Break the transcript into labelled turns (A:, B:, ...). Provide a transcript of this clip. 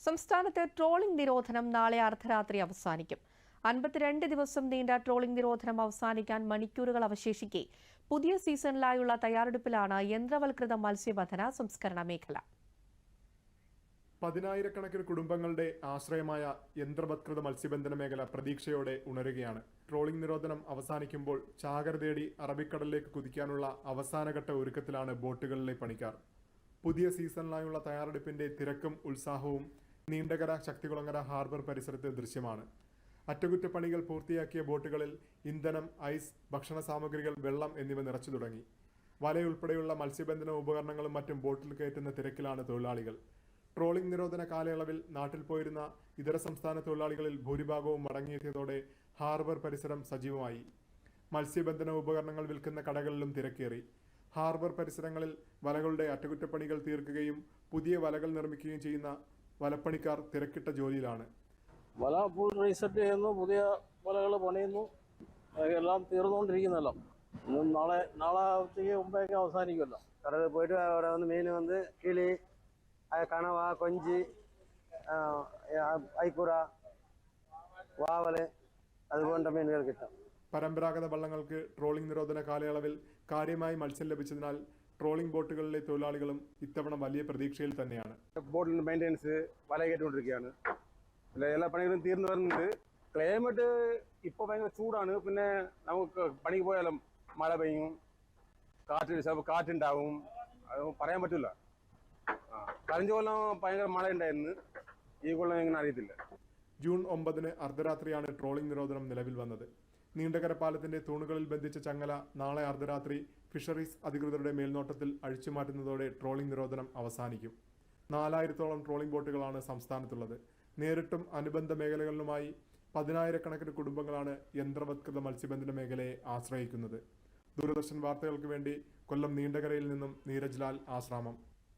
A: സംസ്ഥാനത്ത് ട്രോളിംഗ് നിരോധനം നാളെ അർദ്ധരാത്രി അവസാനിക്കും. 52 ദിവസം നീണ്ട ട്രോളിംഗ് നിരോധനം അവസാനിക്കാൻ മണിക്കൂറുകൾ അവശേഷിക്കെ പുതിയ സീസണിലായുള്ള തയ്യാറെടുപ്പിലാണ് യന്ത്രവൽകൃത മത്സ്യബന്ധന സംസ്കരണ മേഖല.
B: പതിനായിരക്കണക്കിന് കുടുംബങ്ങളുടെ ആശ്രയമായ യന്ത്രവത്കൃത മത്സ്യബന്ധന മേഖല പ്രതീക്ഷയോടെ ഉണരുകയാണ്. ട്രോളിംഗ് നിരോധനം അവസാനിക്കുമ്പോൾ ചാകര തേടി അറബിക്കടലിലേക്ക് കുതിക്കാനുള്ള അവസാനഘട്ട ഒരുക്കത്തിലാണ് ബോട്ടുകളിലെ പണിക്കാർ. പുതിയ സീസണിലായുള്ള തയ്യാറെടുപ്പിന്റെ തിരക്കും ഉത്സാഹവും നീണ്ടകര ശക്തികുളങ്ങര ഹാർബർ പരിസരത്ത് ദൃശ്യമാണ്. അറ്റകുറ്റപ്പണികൾ പൂർത്തിയാക്കിയ ബോട്ടുകളിൽ ഇന്ധനം, ഐസ്, ഭക്ഷണ സാമഗ്രികൾ, വെള്ളം എന്നിവ നിറച്ചു തുടങ്ങി. വലയുൾപ്പെടെയുള്ള മത്സ്യബന്ധന ഉപകരണങ്ങളും മറ്റും ബോട്ടിൽ കയറ്റുന്ന തിരക്കിലാണ് തൊഴിലാളികൾ. ട്രോളിംഗ് നിരോധന കാലയളവിൽ നാട്ടിൽ പോയിരുന്ന ഇതര സംസ്ഥാന തൊഴിലാളികളിൽ ഭൂരിഭാഗവും മടങ്ങിയെത്തിയതോടെ ഹാർബർ പരിസരം സജീവമായി. മത്സ്യബന്ധന ഉപകരണങ്ങൾ വിൽക്കുന്ന കടകളിലും തിരക്കേറി. ഹാർബർ പരിസരങ്ങളിൽ വലകളുടെ അറ്റകുറ്റപ്പണികൾ തീർക്കുകയും പുതിയ വലകൾ നിർമ്മിക്കുകയും ചെയ്യുന്ന വലപ്പണിക്കാർ തിരക്കിട്ട ജോലിയിലാണ്.
C: വല ഫുൾ റീസെറ്റ് ചെയ്യുന്നു, പുതിയ വലകൾ പണിയുന്നു, എല്ലാം തീർന്നുകൊണ്ടിരിക്കുന്നല്ലോ. നാളെ ഉച്ചയ്ക്ക് മുമ്പേക്ക് അവസാനിക്കുമല്ലോ.
D: കടലിൽ പോയിട്ട് അവിടെ വന്ന് മീൻ വന്ന് കിളി, കണവ, കൊഞ്ചി, ഐക്കുറ, വാവല് അതുപോലുള്ള മീനുകൾ കിട്ടും.
B: പരമ്പരാഗത വള്ളങ്ങൾക്ക് ട്രോളിംഗ് നിരോധന കാലയളവിൽ കാര്യമായി മത്സ്യം ലഭിച്ചതിനാൽ ട്രോളിംഗ് ബോട്ടുകളിലെ തൊഴിലാളികളും ഇത്തവണ വലിയ പ്രതീക്ഷയിൽ തന്നെയാണ്.
E: ബോട്ടിന്റെ മെയിൻ്റെനൻസ്, വല കയറ്റിക്കൊണ്ടിരിക്കുകയാണ്. എല്ലാ പണികളും തീർന്നു വരുന്നുണ്ട്. ക്ലൈമറ്റ് ഇപ്പോൾ ഭയങ്കര ചൂടാണ്. പിന്നെ നമുക്ക് പണിക്ക് പോയാലും മഴ പെയ്യും, ചിലപ്പോൾ കാറ്റുണ്ടാവും, അത് പറയാൻ പറ്റില്ല. കഴിഞ്ഞ കൊല്ലം ഭയങ്കര മഴ ഉണ്ടായിരുന്നു, ഈ കൊല്ലം എങ്ങനെ അറിയത്തില്ല.
B: ജൂൺ 9 അർദ്ധരാത്രിയാണ് ട്രോളിംഗ് നിരോധനം നിലവിൽ വന്നത്. നീണ്ടകര പാലത്തിന്റെ തൂണുകളിൽ ബന്ധിച്ച ചങ്ങല നാളെ അർദ്ധരാത്രി ഫിഷറീസ് അധികൃതരുടെ മേൽനോട്ടത്തിൽ അഴിച്ചുമാറ്റുന്നതോടെ ട്രോളിംഗ് നിരോധനം അവസാനിക്കും. 4000-ഓളം ട്രോളിംഗ് ബോട്ടുകളാണ് സംസ്ഥാനത്തുള്ളത്. നേരിട്ടും അനുബന്ധ മേഖലകളിലുമായി 10,000-കണക്കിന് കുടുംബങ്ങളാണ് യന്ത്രവത്കൃത മത്സ്യബന്ധന മേഖലയെ ആശ്രയിക്കുന്നത്. ദൂരദർശൻ വാർത്തകൾക്ക് വേണ്ടി കൊല്ലം നീണ്ടകരയിൽ നിന്നും നീരജ് ലാൽ, ആശ്രാമം.